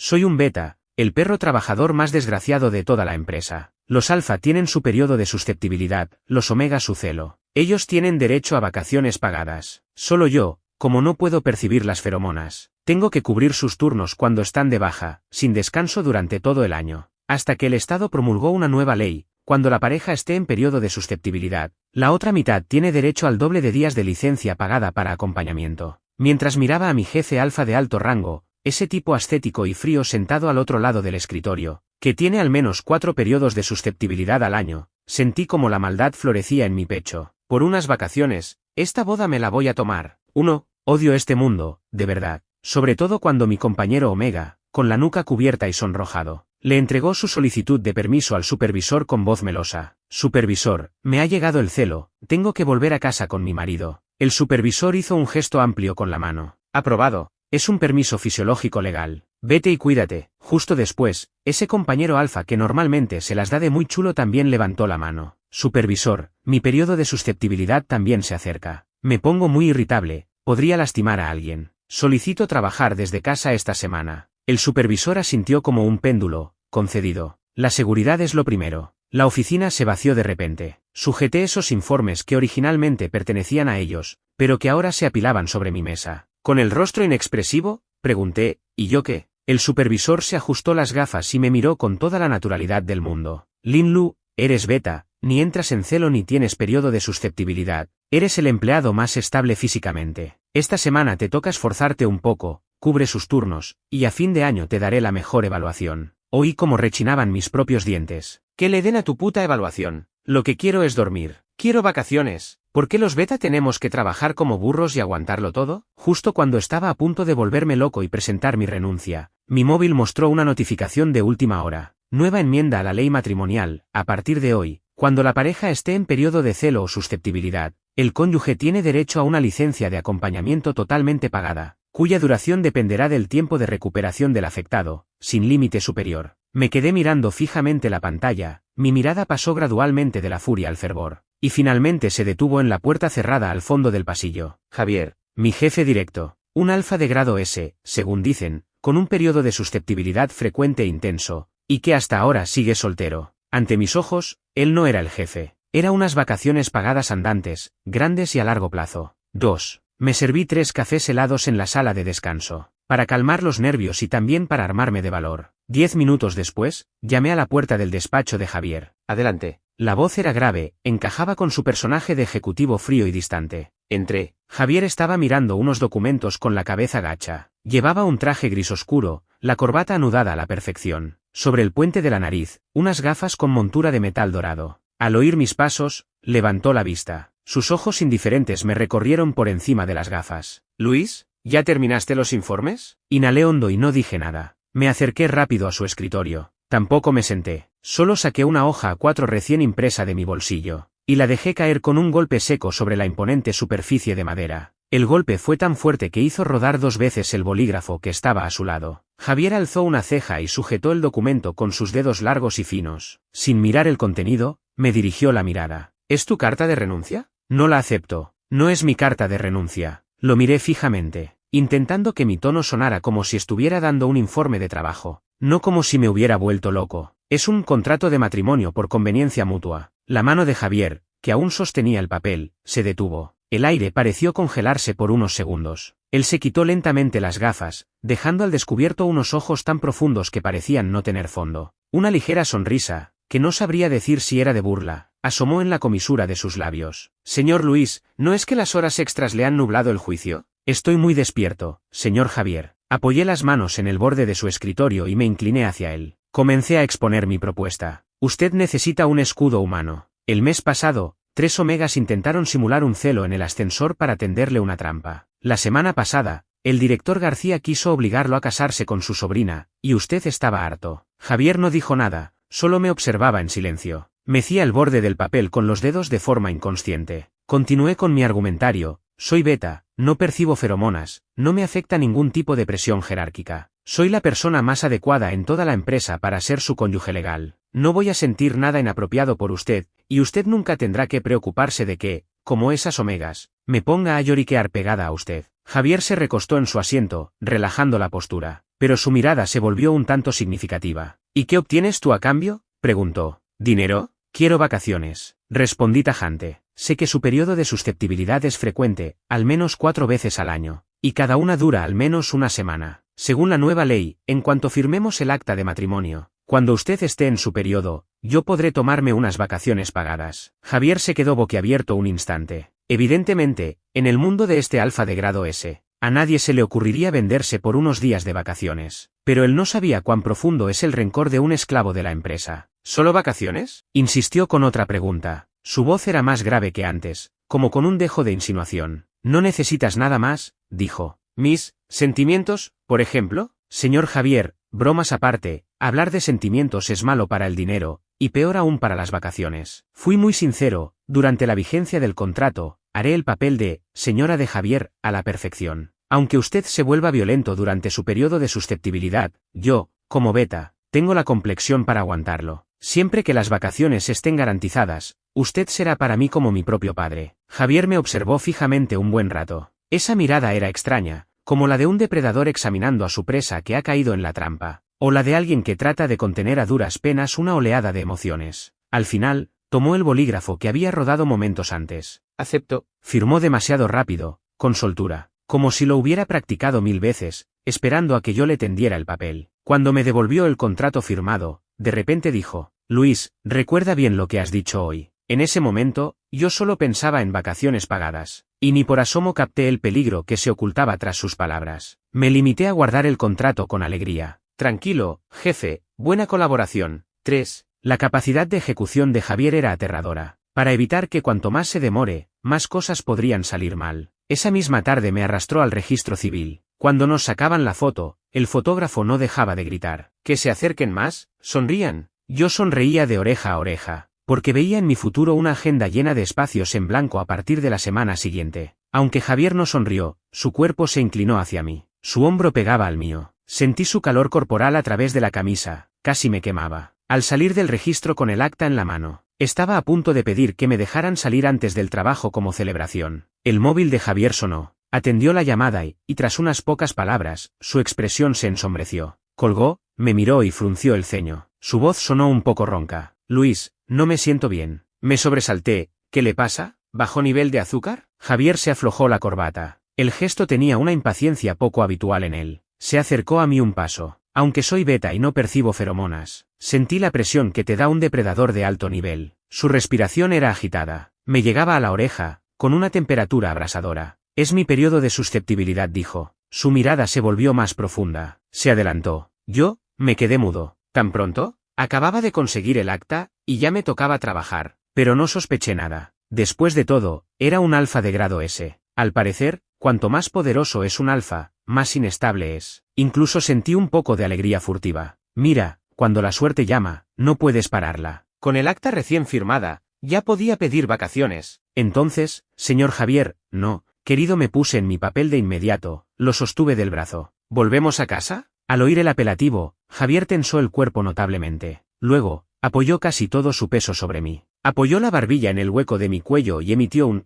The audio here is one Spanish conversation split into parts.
Soy un beta, el perro trabajador más desgraciado de toda la empresa. Los alfa tienen su periodo de susceptibilidad, los omega su celo. Ellos tienen derecho a vacaciones pagadas. Solo yo, como no puedo percibir las feromonas, tengo que cubrir sus turnos cuando están de baja, sin descanso durante todo el año. Hasta que el Estado promulgó una nueva ley, cuando la pareja esté en periodo de susceptibilidad, la otra mitad tiene derecho al doble de días de licencia pagada para acompañamiento. Mientras miraba a mi jefe alfa de alto rango, ese tipo ascético y frío sentado al otro lado del escritorio, que tiene al menos 4 periodos de susceptibilidad al año, sentí como la maldad florecía en mi pecho. Por unas vacaciones, esta boda me la voy a tomar. 1. Odio este mundo, de verdad. Sobre todo cuando mi compañero Omega, con la nuca cubierta y sonrojado, le entregó su solicitud de permiso al supervisor con voz melosa. Supervisor, me ha llegado el celo, tengo que volver a casa con mi marido. El supervisor hizo un gesto amplio con la mano. Aprobado. Es un permiso fisiológico legal. Vete y cuídate. Justo después, ese compañero alfa que normalmente se las da de muy chulo también levantó la mano. Supervisor, mi periodo de susceptibilidad también se acerca. Me pongo muy irritable, podría lastimar a alguien. Solicito trabajar desde casa esta semana. El supervisor asintió como un péndulo, concedido. La seguridad es lo primero. La oficina se vació de repente. Sujeté esos informes que originalmente pertenecían a ellos, pero que ahora se apilaban sobre mi mesa. ¿Con el rostro inexpresivo?, pregunté, ¿y yo qué? El supervisor se ajustó las gafas y me miró con toda la naturalidad del mundo. Lin Lu, eres beta, ni entras en celo ni tienes periodo de susceptibilidad, eres el empleado más estable físicamente. Esta semana te toca esforzarte un poco, cubre sus turnos, y a fin de año te daré la mejor evaluación. Oí cómo rechinaban mis propios dientes. Que le den a tu puta evaluación. Lo que quiero es dormir. Quiero vacaciones. ¿Por qué los beta tenemos que trabajar como burros y aguantarlo todo? Justo cuando estaba a punto de volverme loco y presentar mi renuncia, mi móvil mostró una notificación de última hora. Nueva enmienda a la ley matrimonial. A partir de hoy, cuando la pareja esté en periodo de celo o susceptibilidad, el cónyuge tiene derecho a una licencia de acompañamiento totalmente pagada, cuya duración dependerá del tiempo de recuperación del afectado, sin límite superior. Me quedé mirando fijamente la pantalla, mi mirada pasó gradualmente de la furia al fervor, y finalmente se detuvo en la puerta cerrada al fondo del pasillo. Javier, mi jefe directo, un alfa de grado S, según dicen, con un periodo de susceptibilidad frecuente e intenso, y que hasta ahora sigue soltero. Ante mis ojos, él no era el jefe, era unas vacaciones pagadas andantes, grandes y a largo plazo. 2. Me serví 3 cafés helados en la sala de descanso, para calmar los nervios y también para armarme de valor. 10 minutos después, llamé a la puerta del despacho de Javier. Adelante. La voz era grave, encajaba con su personaje de ejecutivo frío y distante. Entré. Javier estaba mirando unos documentos con la cabeza gacha. Llevaba un traje gris oscuro, la corbata anudada a la perfección. Sobre el puente de la nariz, unas gafas con montura de metal dorado. Al oír mis pasos, levantó la vista. Sus ojos indiferentes me recorrieron por encima de las gafas. «Luis, ¿ya terminaste los informes?» Inhalé hondo y no dije nada. Me acerqué rápido a su escritorio. Tampoco me senté. Solo saqué una hoja A4 recién impresa de mi bolsillo, y la dejé caer con un golpe seco sobre la imponente superficie de madera. El golpe fue tan fuerte que hizo rodar 2 veces el bolígrafo que estaba a su lado. Javier alzó una ceja y sujetó el documento con sus dedos largos y finos. Sin mirar el contenido, me dirigió la mirada. ¿Es tu carta de renuncia? No la acepto. No es mi carta de renuncia. Lo miré fijamente, intentando que mi tono sonara como si estuviera dando un informe de trabajo, no como si me hubiera vuelto loco. Es un contrato de matrimonio por conveniencia mutua. La mano de Javier, que aún sostenía el papel, se detuvo. El aire pareció congelarse por unos segundos. Él se quitó lentamente las gafas, dejando al descubierto unos ojos tan profundos que parecían no tener fondo. Una ligera sonrisa, que no sabría decir si era de burla, asomó en la comisura de sus labios. Señor Luis, ¿no es que las horas extras le han nublado el juicio? Estoy muy despierto, señor Javier. Apoyé las manos en el borde de su escritorio y me incliné hacia él. Comencé a exponer mi propuesta. Usted necesita un escudo humano. El mes pasado, 3 omegas intentaron simular un celo en el ascensor para tenderle una trampa. La semana pasada, el director García quiso obligarlo a casarse con su sobrina, y usted estaba harto. Javier no dijo nada, solo me observaba en silencio. Mecía el borde del papel con los dedos de forma inconsciente. Continué con mi argumentario. Soy beta, no percibo feromonas, no me afecta ningún tipo de presión jerárquica. Soy la persona más adecuada en toda la empresa para ser su cónyuge legal. No voy a sentir nada inapropiado por usted, y usted nunca tendrá que preocuparse de que, como esas omegas, me ponga a lloriquear pegada a usted. Javier se recostó en su asiento, relajando la postura. pero su mirada se volvió un tanto significativa. ¿Y qué obtienes tú a cambio?, preguntó. ¿Dinero? Quiero vacaciones, respondí tajante. Sé que su periodo de susceptibilidad es frecuente, al menos 4 veces al año, y cada una dura al menos una semana. Según la nueva ley, en cuanto firmemos el acta de matrimonio, cuando usted esté en su periodo, yo podré tomarme unas vacaciones pagadas. Javier se quedó boquiabierto un instante. Evidentemente, en el mundo de este alfa de grado S, a nadie se le ocurriría venderse por unos días de vacaciones, pero él no sabía cuán profundo es el rencor de un esclavo de la empresa. ¿Solo vacaciones?, insistió con otra pregunta. Su voz era más grave que antes, como con un dejo de insinuación. ¿No necesitas nada más?, dijo. ¿Mis sentimientos, por ejemplo? Señor Javier, bromas aparte, hablar de sentimientos es malo para el dinero, y peor aún para las vacaciones. Fui muy sincero, durante la vigencia del contrato, haré el papel de señora de Javier a la perfección. Aunque usted se vuelva violento durante su periodo de susceptibilidad, yo, como beta, tengo la complexión para aguantarlo. Siempre que las vacaciones estén garantizadas, usted será para mí como mi propio padre. Javier me observó fijamente un buen rato. Esa mirada era extraña, como la de un depredador examinando a su presa que ha caído en la trampa, o la de alguien que trata de contener a duras penas una oleada de emociones. Al final, tomó el bolígrafo que había rodado momentos antes. Acepto, firmó demasiado rápido, con soltura, como si lo hubiera practicado 1000 veces, esperando a que yo le tendiera el papel. Cuando me devolvió el contrato firmado, de repente dijo: Luis, recuerda bien lo que has dicho hoy. En ese momento, yo solo pensaba en vacaciones pagadas, y ni por asomo capté el peligro que se ocultaba tras sus palabras. Me limité a guardar el contrato con alegría. Tranquilo, jefe, buena colaboración. 3. La capacidad de ejecución de Javier era aterradora. Para evitar que cuanto más se demore, más cosas podrían salir mal. Esa misma tarde me arrastró al registro civil. Cuando nos sacaban la foto, el fotógrafo no dejaba de gritar: «Que se acerquen más, sonrían». Yo sonreía de oreja a oreja, porque veía en mi futuro una agenda llena de espacios en blanco a partir de la semana siguiente. Aunque Javier no sonrió, su cuerpo se inclinó hacia mí. Su hombro pegaba al mío. Sentí su calor corporal a través de la camisa, casi me quemaba. Al salir del registro con el acta en la mano, estaba a punto de pedir que me dejaran salir antes del trabajo como celebración. El móvil de Javier sonó. Atendió la llamada y, tras unas pocas palabras, su expresión se ensombreció. Colgó, me miró y frunció el ceño. Su voz sonó un poco ronca. Luis, no me siento bien. Me sobresalté. ¿Qué le pasa? ¿Bajo nivel de azúcar? Javier se aflojó la corbata. El gesto tenía una impaciencia poco habitual en él. Se acercó a mí un paso. Aunque soy beta y no percibo feromonas, sentí la presión que te da un depredador de alto nivel. Su respiración era agitada. Me llegaba a la oreja, con una temperatura abrasadora. Es mi periodo de susceptibilidad, dijo. Su mirada se volvió más profunda. Se adelantó. Yo, me quedé mudo. ¿Tan pronto? Acababa de conseguir el acta, y ya me tocaba trabajar, pero no sospeché nada. Después de todo, era un alfa de grado S. Al parecer, cuanto más poderoso es un alfa, más inestable es. Incluso sentí un poco de alegría furtiva. Mira, cuando la suerte llama, no puedes pararla. Con el acta recién firmada, ya podía pedir vacaciones. Entonces, señor Javier, no, querido, me puse en mi papel de inmediato, lo sostuve del brazo. ¿Volvemos a casa? Al oír el apelativo, Javier tensó el cuerpo notablemente. Luego, apoyó casi todo su peso sobre mí. Apoyó la barbilla en el hueco de mi cuello y emitió un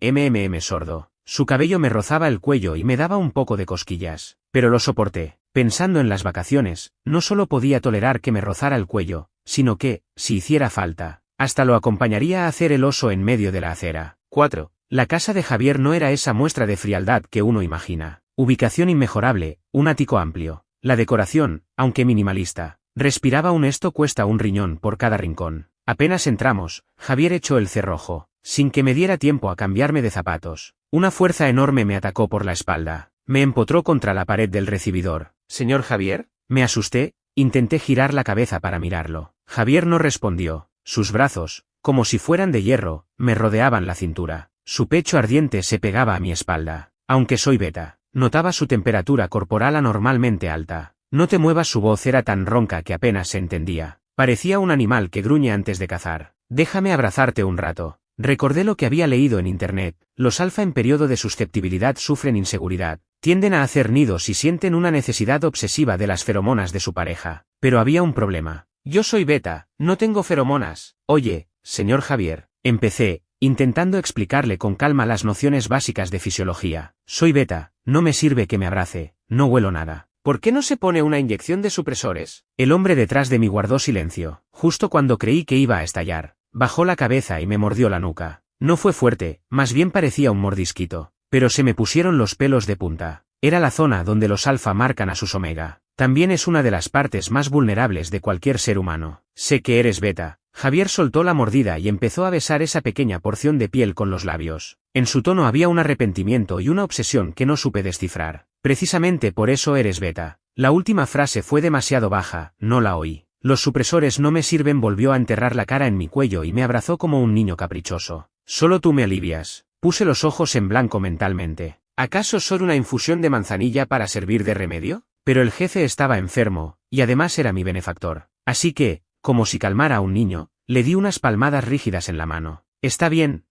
sordo. Su cabello me rozaba el cuello y me daba un poco de cosquillas, pero lo soporté. Pensando en las vacaciones, no solo podía tolerar que me rozara el cuello, sino que, si hiciera falta, hasta lo acompañaría a hacer el oso en medio de la acera. 4. La casa de Javier no era esa muestra de frialdad que uno imagina. Ubicación inmejorable, un ático amplio. La decoración, aunque minimalista, respiraba un esto cuesta un riñón por cada rincón. Apenas entramos, Javier echó el cerrojo, sin que me diera tiempo a cambiarme de zapatos. Una fuerza enorme me atacó por la espalda. Me empotró contra la pared del recibidor. ¿Señor Javier? Me asusté, intenté girar la cabeza para mirarlo. Javier no respondió. Sus brazos, como si fueran de hierro, me rodeaban la cintura. Su pecho ardiente se pegaba a mi espalda. Aunque soy beta, notaba su temperatura corporal anormalmente alta. No te muevas, su voz era tan ronca que apenas se entendía. Parecía un animal que gruñe antes de cazar. Déjame abrazarte un rato. Recordé lo que había leído en internet. Los alfa en periodo de susceptibilidad sufren inseguridad. Tienden a hacer nidos y sienten una necesidad obsesiva de las feromonas de su pareja. Pero había un problema. Yo soy beta, no tengo feromonas. Oye, señor Javier, empecé, intentando explicarle con calma las nociones básicas de fisiología. Soy beta, no me sirve que me abrace, no huelo nada. ¿Por qué no se pone una inyección de supresores? El hombre detrás de mí guardó silencio. Justo cuando creí que iba a estallar, bajó la cabeza y me mordió la nuca. No fue fuerte, más bien parecía un mordisquito. Pero se me pusieron los pelos de punta. Era la zona donde los alfa marcan a sus omega. También es una de las partes más vulnerables de cualquier ser humano. Sé que eres beta. Javier soltó la mordida y empezó a besar esa pequeña porción de piel con los labios. En su tono había un arrepentimiento y una obsesión que no supe descifrar. Precisamente por eso eres beta. La última frase fue demasiado baja, no la oí. Los supresores no me sirven. Volvió a enterrar la cara en mi cuello y me abrazó como un niño caprichoso. Solo tú me alivias. Puse los ojos en blanco mentalmente. ¿Acaso soy una infusión de manzanilla para servir de remedio? Pero el jefe estaba enfermo, y además era mi benefactor. Así que, como si calmara a un niño, le di unas palmadas rígidas en la mano. Está bien,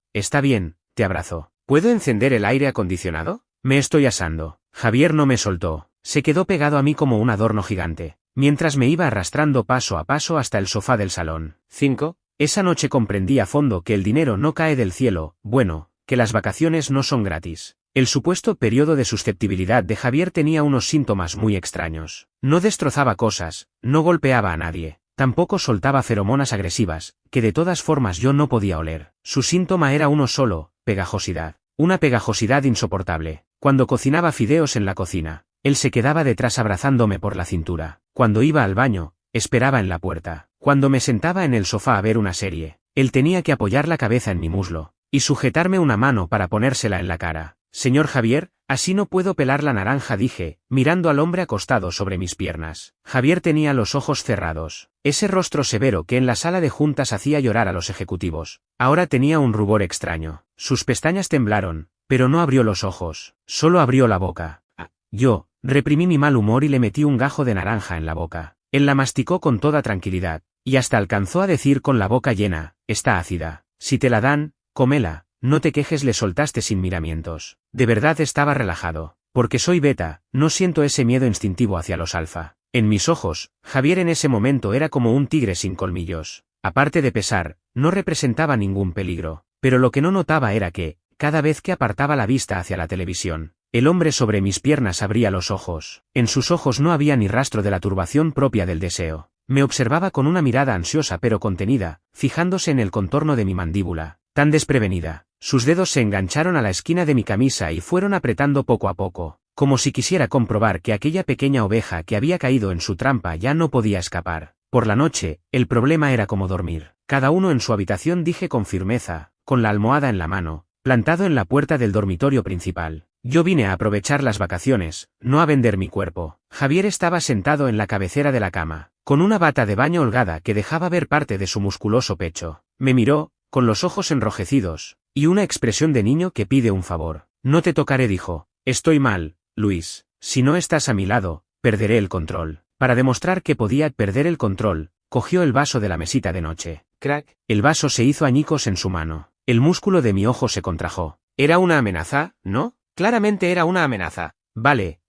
te abrazo. ¿Puedo encender el aire acondicionado? Me estoy asando. Javier no me soltó. Se quedó pegado a mí como un adorno gigante, mientras me iba arrastrando paso a paso hasta el sofá del salón. 5. Esa noche comprendí a fondo que el dinero no cae del cielo, bueno, que las vacaciones no son gratis. El supuesto periodo de susceptibilidad de Javier tenía unos síntomas muy extraños. No destrozaba cosas, no golpeaba a nadie, tampoco soltaba feromonas agresivas, que de todas formas yo no podía oler. Su síntoma era uno solo, pegajosidad. Una pegajosidad insoportable. Cuando cocinaba fideos en la cocina, él se quedaba detrás abrazándome por la cintura. Cuando iba al baño, esperaba en la puerta. Cuando me sentaba en el sofá a ver una serie, él tenía que apoyar la cabeza en mi muslo y sujetarme una mano para ponérsela en la cara. Señor Javier, así no puedo pelar la naranja, dije, mirando al hombre acostado sobre mis piernas. Javier tenía los ojos cerrados. Ese rostro severo que en la sala de juntas hacía llorar a los ejecutivos. Ahora tenía un rubor extraño. Sus pestañas temblaron, pero no abrió los ojos, solo abrió la boca. Yo, reprimí mi mal humor y le metí un gajo de naranja en la boca. Él la masticó con toda tranquilidad, y hasta alcanzó a decir con la boca llena, está ácida. Si te la dan, cómela. No te quejes, le soltaste sin miramientos. De verdad estaba relajado. Porque soy beta, no siento ese miedo instintivo hacia los alfa. En mis ojos, Javier en ese momento era como un tigre sin colmillos. Aparte de pesar, no representaba ningún peligro. Pero lo que no notaba era que, cada vez que apartaba la vista hacia la televisión, el hombre sobre mis piernas abría los ojos. En sus ojos no había ni rastro de la turbación propia del deseo. Me observaba con una mirada ansiosa pero contenida, fijándose en el contorno de mi mandíbula, tan desprevenida. Sus dedos se engancharon a la esquina de mi camisa y fueron apretando poco a poco, como si quisiera comprobar que aquella pequeña oveja que había caído en su trampa ya no podía escapar. Por la noche, el problema era cómo dormir. Cada uno en su habitación, dije con firmeza, con la almohada en la mano, plantado en la puerta del dormitorio principal. Yo vine a aprovechar las vacaciones, no a vender mi cuerpo. Javier estaba sentado en la cabecera de la cama, con una bata de baño holgada que dejaba ver parte de su musculoso pecho. Me miró, con los ojos enrojecidos, y una expresión de niño que pide un favor. No te tocaré, dijo. Estoy mal, Luis. Si no estás a mi lado, perderé el control. Para demostrar que podía perder el control, cogió el vaso de la mesita de noche. Crack. El vaso se hizo añicos en su mano. El músculo de mi ojo se contrajo. ¿Era una amenaza, no? Claramente era una amenaza. Vale,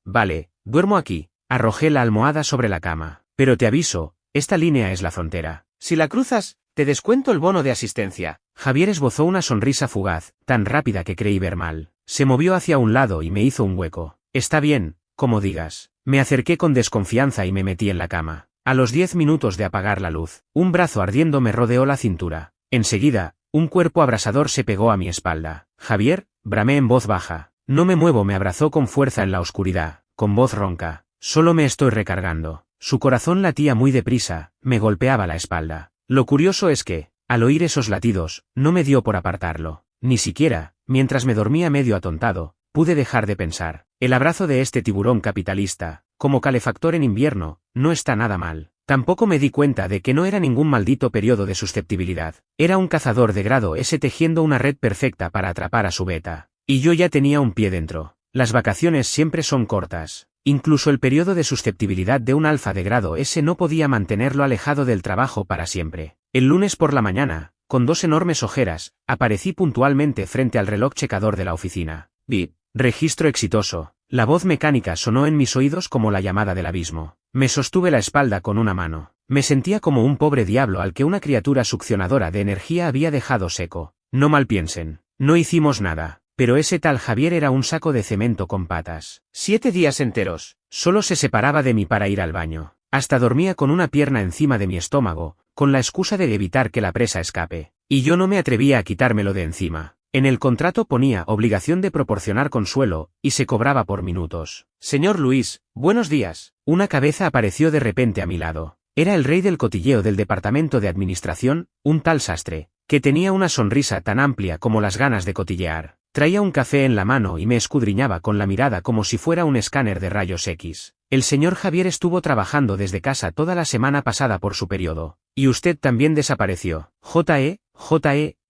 duermo aquí. Arrojé la almohada sobre la cama. Pero te aviso, esta línea es la frontera. Si la cruzas, te descuento el bono de asistencia. Javier esbozó una sonrisa fugaz, tan rápida que creí ver mal. Se movió hacia un lado y me hizo un hueco. Está bien, como digas. Me acerqué con desconfianza y me metí en la cama. A los 10 minutos de apagar la luz, un brazo ardiendo me rodeó la cintura. Enseguida, un cuerpo abrasador se pegó a mi espalda. Javier, bramé en voz baja. No me muevo, me abrazó con fuerza en la oscuridad, con voz ronca. Solo me estoy recargando. Su corazón latía muy deprisa, me golpeaba la espalda. Lo curioso es que, al oír esos latidos, no me dio por apartarlo. Ni siquiera, mientras me dormía medio atontado, pude dejar de pensar. El abrazo de este tiburón capitalista, como calefactor en invierno, no está nada mal. Tampoco me di cuenta de que no era ningún maldito periodo de susceptibilidad. Era un cazador de grado S tejiendo una red perfecta para atrapar a su beta. Y yo ya tenía un pie dentro. Las vacaciones siempre son cortas. Incluso el periodo de susceptibilidad de un alfa de grado S no podía mantenerlo alejado del trabajo para siempre. El lunes por la mañana, con 2 enormes ojeras, aparecí puntualmente frente al reloj checador de la oficina. Bip. Registro exitoso. La voz mecánica sonó en mis oídos como la llamada del abismo. Me sostuve la espalda con una mano. Me sentía como un pobre diablo al que una criatura succionadora de energía había dejado seco. No mal piensen. No hicimos nada. Pero ese tal Javier era un saco de cemento con patas. 7 días enteros. Solo se separaba de mí para ir al baño. Hasta dormía con una pierna encima de mi estómago, con la excusa de evitar que la presa escape. Y yo no me atrevía a quitármelo de encima. En el contrato ponía obligación de proporcionar consuelo, y se cobraba por minutos. Señor Luis, buenos días. Una cabeza apareció de repente a mi lado. Era el rey del cotilleo del departamento de administración, un tal sastre, que tenía una sonrisa tan amplia como las ganas de cotillear. Traía un café en la mano y me escudriñaba con la mirada como si fuera un escáner de rayos X. El señor Javier estuvo trabajando desde casa toda la semana pasada por su periodo. Y usted también desapareció. J.E.,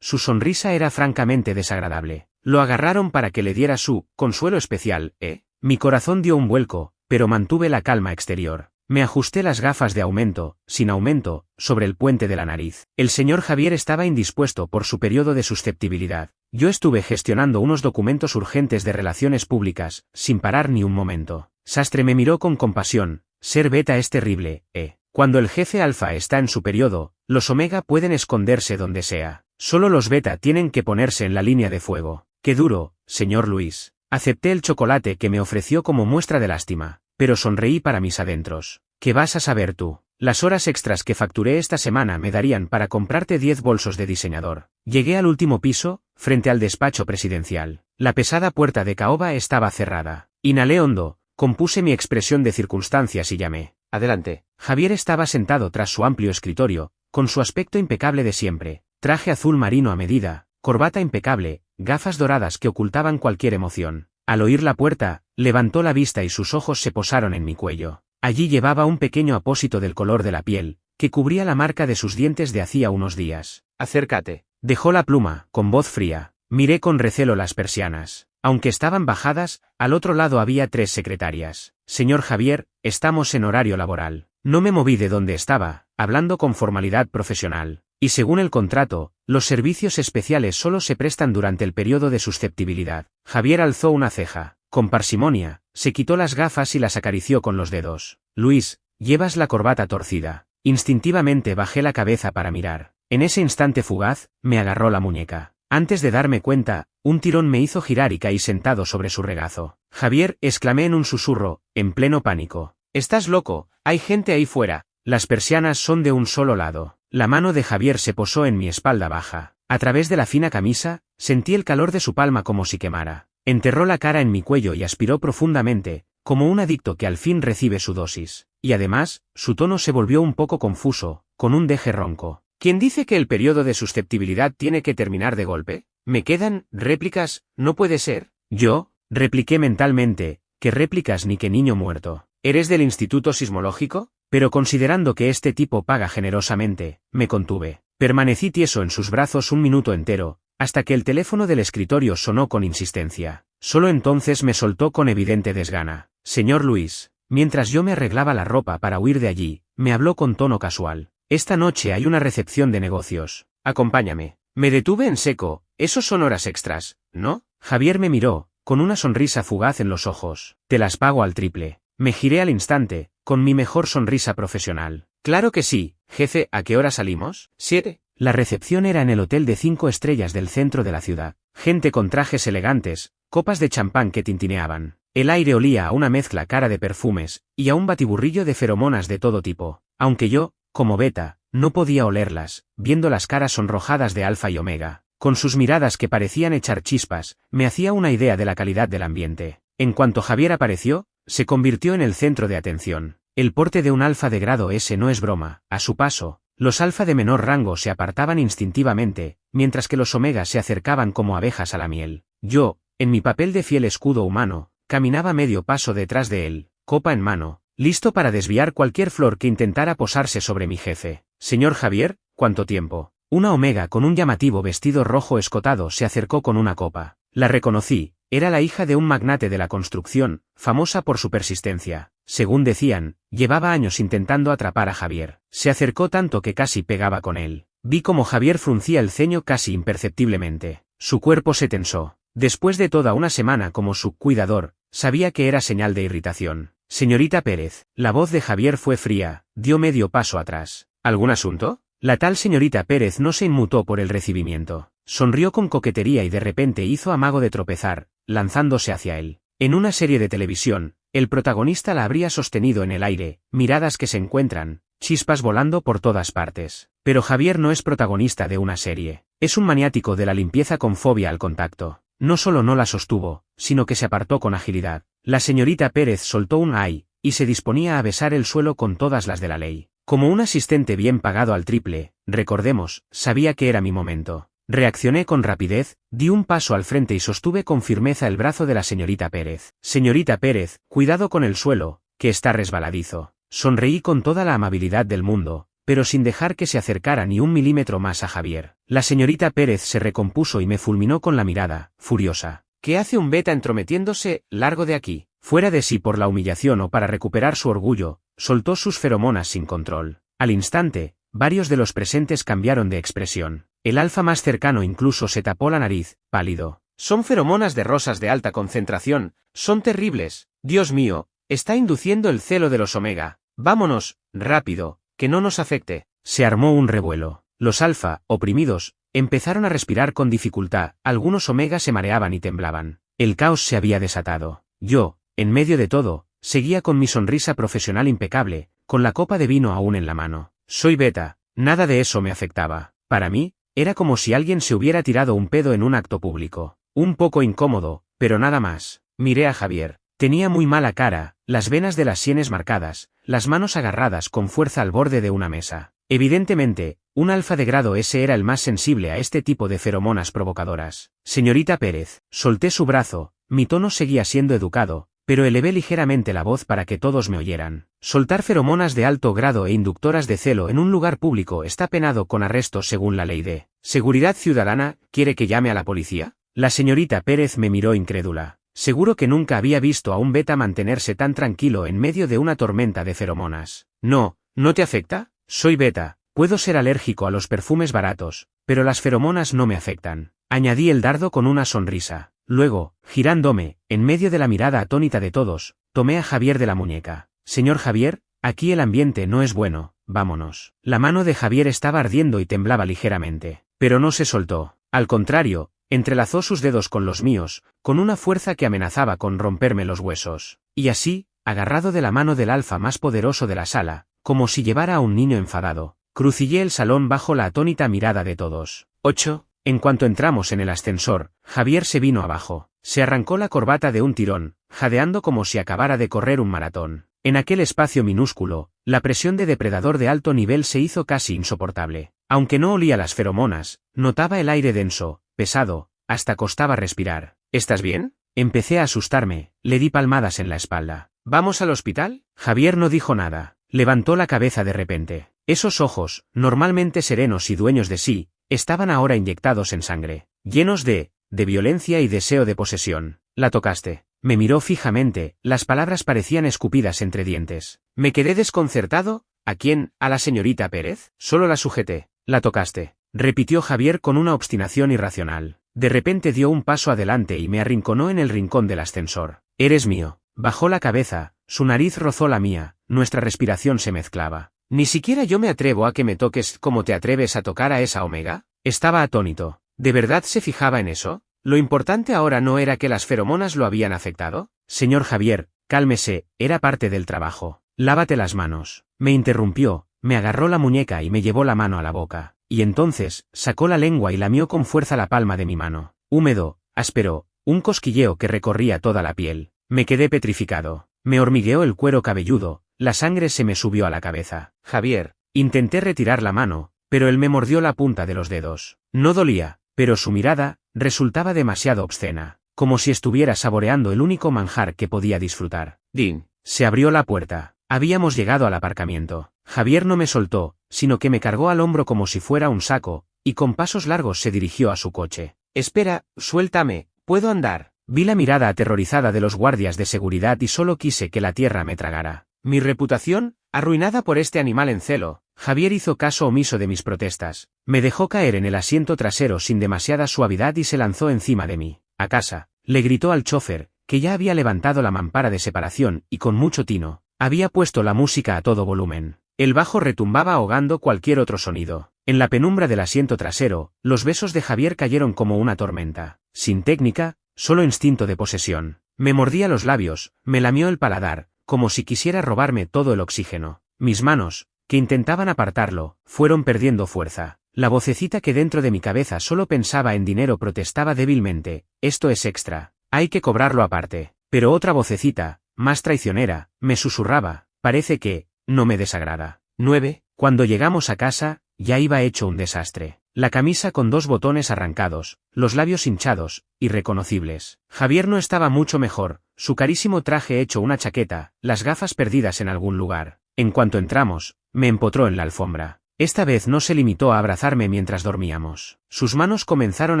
su sonrisa era francamente desagradable. Lo agarraron para que le diera su consuelo especial, ¿eh? Mi corazón dio un vuelco, pero mantuve la calma exterior. Me ajusté las gafas de aumento, sin aumento, sobre el puente de la nariz. El señor Javier estaba indispuesto por su periodo de susceptibilidad. Yo estuve gestionando unos documentos urgentes de relaciones públicas, sin parar ni un momento. Sastre me miró con compasión. Ser beta es terrible, ¿eh? Cuando el jefe alfa está en su periodo, los omega pueden esconderse donde sea. Solo los beta tienen que ponerse en la línea de fuego. Qué duro, señor Luis. Acepté el chocolate que me ofreció como muestra de lástima, pero sonreí para mis adentros. ¿Qué vas a saber tú? Las horas extras que facturé esta semana me darían para comprarte 10 bolsos de diseñador. Llegué al último piso, frente al despacho presidencial. La pesada puerta de caoba estaba cerrada. Inhalé hondo, compuse mi expresión de circunstancias y llamé. Adelante. Javier estaba sentado tras su amplio escritorio, con su aspecto impecable de siempre. Traje azul marino a medida, corbata impecable, gafas doradas que ocultaban cualquier emoción. Al oír la puerta, levantó la vista y sus ojos se posaron en mi cuello. Allí llevaba un pequeño apósito del color de la piel, que cubría la marca de sus dientes de hacía unos días. Acércate. Dejó la pluma, con voz fría. Miré con recelo las persianas. Aunque estaban bajadas, al otro lado había 3 secretarias. Señor Javier, estamos en horario laboral. No me moví de donde estaba, hablando con formalidad profesional. Y según el contrato, los servicios especiales solo se prestan durante el periodo de susceptibilidad. Javier alzó una ceja. Con parsimonia, se quitó las gafas y las acarició con los dedos. Luis, llevas la corbata torcida. Instintivamente bajé la cabeza para mirar. En ese instante fugaz, me agarró la muñeca. Antes de darme cuenta, un tirón me hizo girar y caí sentado sobre su regazo. Javier, exclamé en un susurro, en pleno pánico. Estás loco, hay gente ahí fuera. Las persianas son de un solo lado. La mano de Javier se posó en mi espalda baja. A través de la fina camisa, sentí el calor de su palma como si quemara. Enterró la cara en mi cuello y aspiró profundamente, como un adicto que al fin recibe su dosis. Y además, su tono se volvió un poco confuso, con un deje ronco. ¿Quién dice que el periodo de susceptibilidad tiene que terminar de golpe? ¿Me quedan réplicas? No puede ser. Yo, repliqué mentalmente, ¿qué réplicas ni qué niño muerto? ¿Eres del Instituto Sismológico? Pero considerando que este tipo paga generosamente, me contuve. Permanecí tieso en sus brazos un minuto entero, hasta que el teléfono del escritorio sonó con insistencia. Solo entonces me soltó con evidente desgana. Señor Luis, mientras yo me arreglaba la ropa para huir de allí, me habló con tono casual. Esta noche hay una recepción de negocios. Acompáñame. Me detuve en seco. Esos son horas extras, ¿no? Javier me miró, con una sonrisa fugaz en los ojos. Te las pago al triple. Me giré al instante, con mi mejor sonrisa profesional. Claro que sí, jefe. ¿A qué hora salimos? 7. La recepción era en el hotel de 5 estrellas del centro de la ciudad. Gente con trajes elegantes, copas de champán que tintineaban. El aire olía a una mezcla cara de perfumes, y a un batiburrillo de feromonas de todo tipo. Aunque yo, como beta, no podía olerlas, viendo las caras sonrojadas de Alfa y Omega, con sus miradas que parecían echar chispas, me hacía una idea de la calidad del ambiente. En cuanto Javier apareció, se convirtió en el centro de atención. El porte de un alfa de grado S no es broma. A su paso, los alfa de menor rango se apartaban instintivamente, mientras que los omega se acercaban como abejas a la miel. Yo, en mi papel de fiel escudo humano, caminaba medio paso detrás de él, copa en mano, listo para desviar cualquier flor que intentara posarse sobre mi jefe. Señor Javier, ¿cuánto tiempo? Una omega con un llamativo vestido rojo escotado se acercó con una copa. La reconocí, era la hija de un magnate de la construcción, famosa por su persistencia. Según decían, llevaba años intentando atrapar a Javier. Se acercó tanto que casi pegaba con él. Vi como Javier fruncía el ceño casi imperceptiblemente. Su cuerpo se tensó. Después de toda una semana como su cuidador, sabía que era señal de irritación. Señorita Pérez, la voz de Javier fue fría, dio medio paso atrás. ¿Algún asunto? La tal señorita Pérez no se inmutó por el recibimiento. Sonrió con coquetería y de repente hizo amago de tropezar, lanzándose hacia él. En una serie de televisión, el protagonista la habría sostenido en el aire, miradas que se encuentran, chispas volando por todas partes. Pero Javier no es protagonista de una serie. Es un maniático de la limpieza con fobia al contacto. No solo no la sostuvo, sino que se apartó con agilidad. La señorita Pérez soltó un ay, y se disponía a besar el suelo con todas las de la ley. Como un asistente bien pagado al triple, recordemos, sabía que era mi momento. Reaccioné con rapidez, di un paso al frente y sostuve con firmeza el brazo de la señorita Pérez. Señorita Pérez, cuidado con el suelo, que está resbaladizo. Sonreí con toda la amabilidad del mundo, pero sin dejar que se acercara ni un milímetro más a Javier. La señorita Pérez se recompuso y me fulminó con la mirada, furiosa. ¿Qué hace un beta entrometiéndose? Largo de aquí. Fuera de sí por la humillación o para recuperar su orgullo, soltó sus feromonas sin control. Al instante, varios de los presentes cambiaron de expresión. El alfa más cercano incluso se tapó la nariz, pálido. Son feromonas de rosas de alta concentración, son terribles. Dios mío, está induciendo el celo de los omega. Vámonos, rápido, que no nos afecte. Se armó un revuelo. Los alfa, oprimidos, empezaron a respirar con dificultad, algunos omega se mareaban y temblaban. El caos se había desatado. Yo, en medio de todo, seguía con mi sonrisa profesional impecable, con la copa de vino aún en la mano. Soy beta, nada de eso me afectaba. Para mí, era como si alguien se hubiera tirado un pedo en un acto público. Un poco incómodo, pero nada más. Miré a Javier. Tenía muy mala cara, las venas de las sienes marcadas, las manos agarradas con fuerza al borde de una mesa. Evidentemente, un alfa de grado S era el más sensible a este tipo de feromonas provocadoras. Señorita Pérez, solté su brazo, mi tono seguía siendo educado, pero elevé ligeramente la voz para que todos me oyeran. Soltar feromonas de alto grado e inductoras de celo en un lugar público está penado con arresto según la ley de Seguridad Ciudadana. ¿Quiere que llame a la policía? La señorita Pérez me miró incrédula. Seguro que nunca había visto a un beta mantenerse tan tranquilo en medio de una tormenta de feromonas. No, ¿no te afecta? Soy beta, puedo ser alérgico a los perfumes baratos, pero las feromonas no me afectan. Añadí el dardo con una sonrisa. Luego, girándome, en medio de la mirada atónita de todos, tomé a Javier de la muñeca. Señor Javier, aquí el ambiente no es bueno, vámonos. La mano de Javier estaba ardiendo y temblaba ligeramente, pero no se soltó. Al contrario, entrelazó sus dedos con los míos, con una fuerza que amenazaba con romperme los huesos. Y así, agarrado de la mano del alfa más poderoso de la sala, como si llevara a un niño enfadado, crucillé el salón bajo la atónita mirada de todos. 8. En cuanto entramos en el ascensor, Javier se vino abajo. Se arrancó la corbata de un tirón, jadeando como si acabara de correr un maratón. En aquel espacio minúsculo, la presión de depredador de alto nivel se hizo casi insoportable. Aunque no olía las feromonas, notaba el aire denso, pesado, hasta costaba respirar. ¿Estás bien? Empecé a asustarme, le di palmadas en la espalda. ¿Vamos al hospital? Javier no dijo nada. Levantó la cabeza de repente. Esos ojos, normalmente serenos y dueños de sí, estaban ahora inyectados en sangre, llenos de violencia y deseo de posesión. ¿La tocaste? Me miró fijamente, las palabras parecían escupidas entre dientes. Me quedé desconcertado. ¿A quién? ¿A la señorita Pérez? Solo la sujeté. ¿La tocaste? Repitió Javier con una obstinación irracional. De repente dio un paso adelante y me arrinconó en el rincón del ascensor. Eres mío. Bajó la cabeza, su nariz rozó la mía, nuestra respiración se mezclaba. Ni siquiera yo me atrevo a que me toques como te atreves a tocar a esa omega. Estaba atónito. ¿De verdad se fijaba en eso? ¿Lo importante ahora no era que las feromonas lo habían afectado? Señor Javier, cálmese, era parte del trabajo. Lávate las manos. Me interrumpió, me agarró la muñeca y me llevó la mano a la boca. Y entonces, sacó la lengua y lamió con fuerza la palma de mi mano. Húmedo, áspero, un cosquilleo que recorría toda la piel. Me quedé petrificado. Me hormigueó el cuero cabelludo, la sangre se me subió a la cabeza. Javier, intenté retirar la mano, pero él me mordió la punta de los dedos. No dolía, pero su mirada resultaba demasiado obscena, como si estuviera saboreando el único manjar que podía disfrutar. Din. Se abrió la puerta. Habíamos llegado al aparcamiento. Javier no me soltó, sino que me cargó al hombro como si fuera un saco, y con pasos largos se dirigió a su coche. Espera, suéltame, ¿puedo andar? Vi la mirada aterrorizada de los guardias de seguridad y solo quise que la tierra me tragara. Mi reputación, arruinada por este animal en celo. Javier hizo caso omiso de mis protestas. Me dejó caer en el asiento trasero sin demasiada suavidad y se lanzó encima de mí. A casa, le gritó al chofer, que ya había levantado la mampara de separación y con mucho tino, había puesto la música a todo volumen. El bajo retumbaba ahogando cualquier otro sonido. En la penumbra del asiento trasero, los besos de Javier cayeron como una tormenta. Sin técnica, solo instinto de posesión. Me mordía los labios, me lamió el paladar, como si quisiera robarme todo el oxígeno. Mis manos, que intentaban apartarlo, fueron perdiendo fuerza. La vocecita que dentro de mi cabeza solo pensaba en dinero protestaba débilmente: esto es extra, hay que cobrarlo aparte. Pero otra vocecita, más traicionera, me susurraba: parece que no me desagrada. 9. Cuando llegamos a casa, ya iba hecho un desastre. La camisa con 2 botones arrancados, los labios hinchados, irreconocibles. Javier no estaba mucho mejor, su carísimo traje hecho una chaqueta, las gafas perdidas en algún lugar. En cuanto entramos, me empotró en la alfombra. Esta vez no se limitó a abrazarme mientras dormíamos. Sus manos comenzaron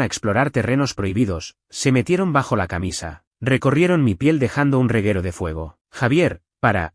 a explorar terrenos prohibidos, se metieron bajo la camisa, recorrieron mi piel dejando un reguero de fuego. Javier,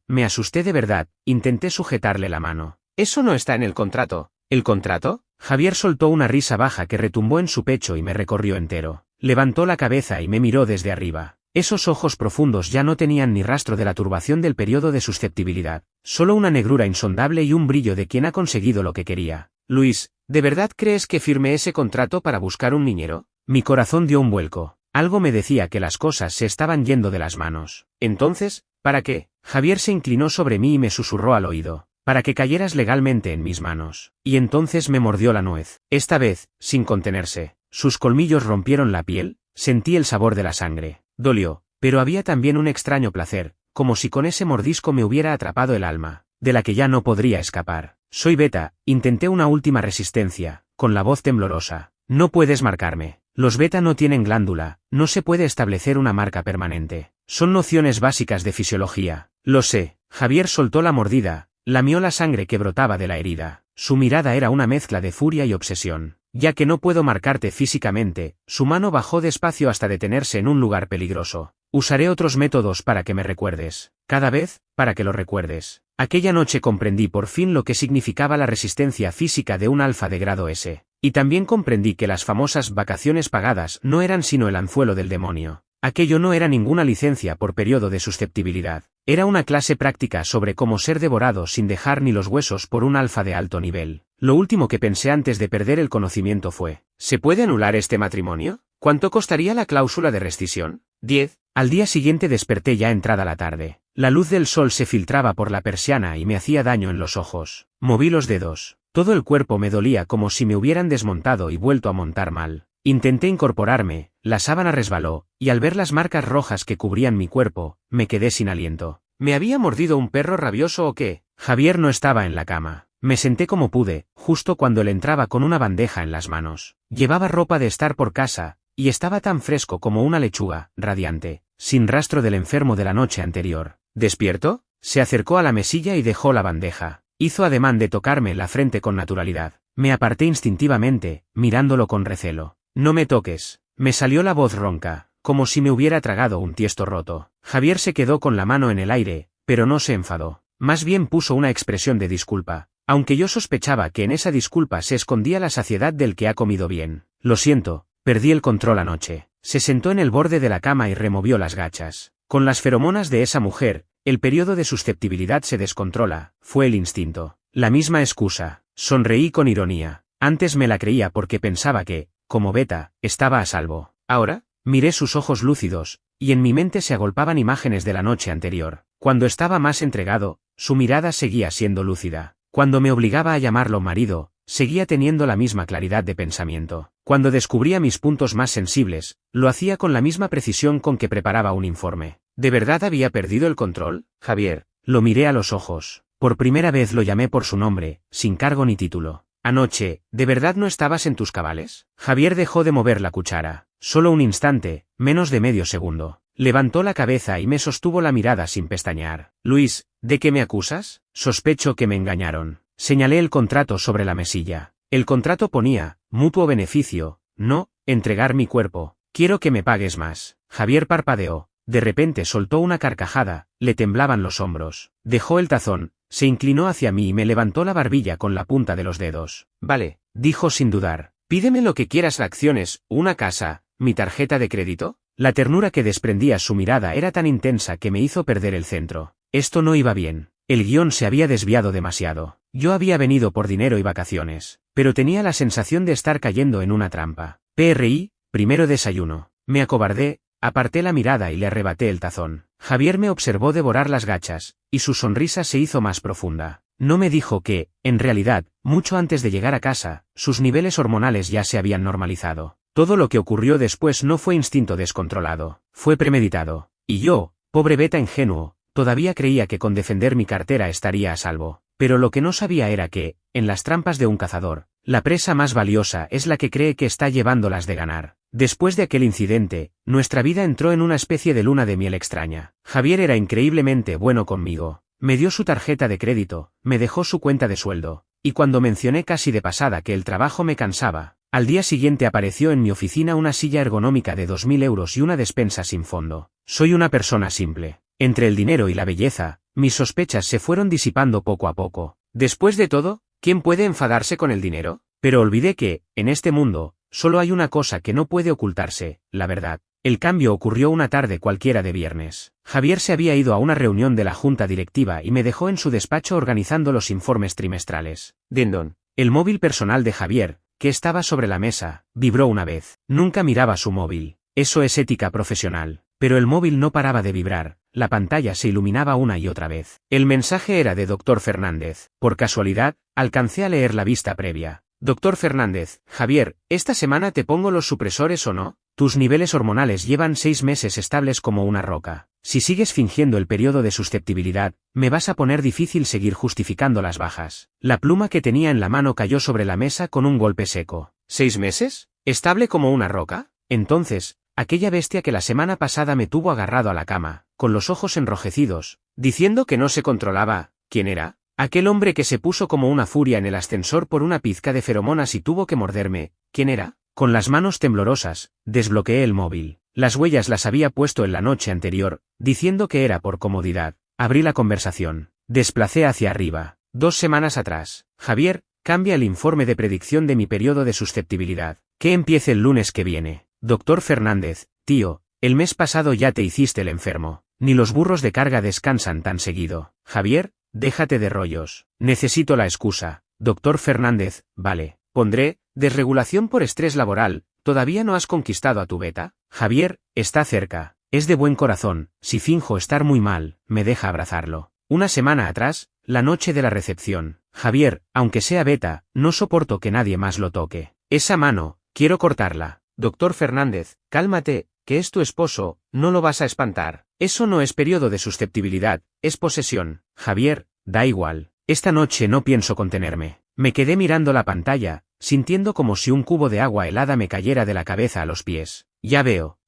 me asusté de verdad, intenté sujetarle la mano. Eso no está en el contrato. ¿El contrato? Javier soltó una risa baja que retumbó en su pecho y me recorrió entero. Levantó la cabeza y me miró desde arriba. Esos ojos profundos ya no tenían ni rastro de la turbación del periodo de susceptibilidad, solo una negrura insondable y un brillo de quien ha conseguido lo que quería. Luis, ¿de verdad crees que firmé ese contrato para buscar un niñero? Mi corazón dio un vuelco. Algo me decía que las cosas se estaban yendo de las manos. Entonces, ¿para qué? Javier se inclinó sobre mí y me susurró al oído: para que cayeras legalmente en mis manos. Y entonces me mordió la nuez. Esta vez, sin contenerse. Sus colmillos rompieron la piel, sentí el sabor de la sangre. Dolió, pero había también un extraño placer, como si con ese mordisco me hubiera atrapado el alma, de la que ya no podría escapar. Soy beta, intenté una última resistencia, con la voz temblorosa. No puedes marcarme. Los beta no tienen glándula, no se puede establecer una marca permanente. Son nociones básicas de fisiología. Lo sé. Javier soltó la mordida, lamió la sangre que brotaba de la herida. Su mirada era una mezcla de furia y obsesión. Ya que no puedo marcarte físicamente, su mano bajó despacio hasta detenerse en un lugar peligroso. Usaré otros métodos para que me recuerdes. Cada vez, para que lo recuerdes. Aquella noche comprendí por fin lo que significaba la resistencia física de un alfa de grado S. Y también comprendí que las famosas vacaciones pagadas no eran sino el anzuelo del demonio. Aquello no era ninguna licencia por periodo de susceptibilidad. Era una clase práctica sobre cómo ser devorado sin dejar ni los huesos por un alfa de alto nivel. Lo último que pensé antes de perder el conocimiento fue: ¿se puede anular este matrimonio? ¿Cuánto costaría la cláusula de rescisión? 10. Al día siguiente desperté ya entrada la tarde. La luz del sol se filtraba por la persiana y me hacía daño en los ojos. Moví los dedos. Todo el cuerpo me dolía como si me hubieran desmontado y vuelto a montar mal. Intenté incorporarme, la sábana resbaló, y al ver las marcas rojas que cubrían mi cuerpo, me quedé sin aliento. ¿Me había mordido un perro rabioso o qué? Javier no estaba en la cama. Me senté como pude, justo cuando él entraba con una bandeja en las manos. Llevaba ropa de estar por casa, y estaba tan fresco como una lechuga, radiante, sin rastro del enfermo de la noche anterior. ¿Despierto? Se acercó a la mesilla y dejó la bandeja. Hizo ademán de tocarme la frente con naturalidad. Me aparté instintivamente, mirándolo con recelo. No me toques. Me salió la voz ronca, como si me hubiera tragado un tiesto roto. Javier se quedó con la mano en el aire, pero no se enfadó. Más bien puso una expresión de disculpa, aunque yo sospechaba que en esa disculpa se escondía la saciedad del que ha comido bien. Lo siento, perdí el control anoche. Se sentó en el borde de la cama y removió las gachas. Con las feromonas de esa mujer, el periodo de susceptibilidad se descontrola, fue el instinto. La misma excusa. Sonreí con ironía. Antes me la creía porque pensaba que, como beta, estaba a salvo. Ahora, miré sus ojos lúcidos, y en mi mente se agolpaban imágenes de la noche anterior. Cuando estaba más entregado, su mirada seguía siendo lúcida. Cuando me obligaba a llamarlo marido, seguía teniendo la misma claridad de pensamiento. Cuando descubría mis puntos más sensibles, lo hacía con la misma precisión con que preparaba un informe. ¿De verdad había perdido el control, Javier? Lo miré a los ojos. Por primera vez lo llamé por su nombre, sin cargo ni título. Anoche, ¿de verdad no estabas en tus cabales? Javier dejó de mover la cuchara. Solo un instante, menos de medio segundo. Levantó la cabeza y me sostuvo la mirada sin pestañear. Luis, ¿de qué me acusas? Sospecho que me engañaron. Señalé el contrato sobre la mesilla. El contrato ponía, mutuo beneficio, no, entregar mi cuerpo. Quiero que me pagues más. Javier parpadeó. De repente soltó una carcajada, le temblaban los hombros. Dejó el tazón, se inclinó hacia mí y me levantó la barbilla con la punta de los dedos. Vale, dijo sin dudar. Pídeme lo que quieras: acciones, una casa, mi tarjeta de crédito. La ternura que desprendía su mirada era tan intensa que me hizo perder el centro. Esto no iba bien. El guión se había desviado demasiado. Yo había venido por dinero y vacaciones, pero tenía la sensación de estar cayendo en una trampa. PRI, primero desayuno. Me acobardé, Aparté la mirada y le arrebaté el tazón. Javier me observó devorar las gachas, y su sonrisa se hizo más profunda. No me dijo que, en realidad, mucho antes de llegar a casa, sus niveles hormonales ya se habían normalizado. Todo lo que ocurrió después no fue instinto descontrolado, fue premeditado. Y yo, pobre beta ingenuo, todavía creía que con defender mi cartera estaría a salvo. Pero lo que no sabía era que, en las trampas de un cazador, la presa más valiosa es la que cree que está llevándolas de ganar. Después de aquel incidente, nuestra vida entró en una especie de luna de miel extraña. Javier era increíblemente bueno conmigo. Me dio su tarjeta de crédito, me dejó su cuenta de sueldo, y cuando mencioné casi de pasada que el trabajo me cansaba, al día siguiente apareció en mi oficina una silla ergonómica de 2000 euros y una despensa sin fondo. Soy una persona simple. Entre el dinero y la belleza, mis sospechas se fueron disipando poco a poco. Después de todo, ¿quién puede enfadarse con el dinero? Pero olvidé que, en este mundo, solo hay una cosa que no puede ocultarse, la verdad. El cambio ocurrió una tarde cualquiera de viernes. Javier se había ido a una reunión de la junta directiva y me dejó en su despacho organizando los informes trimestrales. Dindon. El móvil personal de Javier, que estaba sobre la mesa, vibró una vez. Nunca miraba su móvil. Eso es ética profesional. Pero el móvil no paraba de vibrar, la pantalla se iluminaba una y otra vez. El mensaje era de Dr. Fernández. Por casualidad, alcancé a leer la vista previa. Dr. Fernández, Javier, ¿esta semana te pongo los supresores o no? Tus niveles hormonales llevan 6 meses estables como una roca. Si sigues fingiendo el periodo de susceptibilidad, me vas a poner difícil seguir justificando las bajas. La pluma que tenía en la mano cayó sobre la mesa con un golpe seco. ¿6 meses? ¿Estable como una roca? Entonces, aquella bestia que la semana pasada me tuvo agarrado a la cama, con los ojos enrojecidos, diciendo que no se controlaba, ¿quién era? Aquel hombre que se puso como una furia en el ascensor por una pizca de feromonas y tuvo que morderme, ¿quién era? Con las manos temblorosas, desbloqueé el móvil. Las huellas las había puesto en la noche anterior, diciendo que era por comodidad. Abrí la conversación. Desplacé hacia arriba. 2 semanas atrás. Javier, cambia el informe de predicción de mi periodo de susceptibilidad. Que empiece el lunes que viene. Dr. Fernández, tío, el mes pasado ya te hiciste el enfermo. Ni los burros de carga descansan tan seguido. Javier, déjate de rollos. Necesito la excusa. Dr. Fernández, vale. Pondré, desregulación por estrés laboral. ¿Todavía no has conquistado a tu beta? Javier, está cerca. Es de buen corazón. Si finjo estar muy mal, me deja abrazarlo. Una semana atrás, la noche de la recepción. Javier, aunque sea beta, no soporto que nadie más lo toque. Esa mano, quiero cortarla. Dr. Fernández, cálmate, que es tu esposo, no lo vas a espantar. Eso no es periodo de susceptibilidad, es posesión. Javier, da igual. Esta noche no pienso contenerme. Me quedé mirando la pantalla, sintiendo como si un cubo de agua helada me cayera de la cabeza a los pies. Ya veo,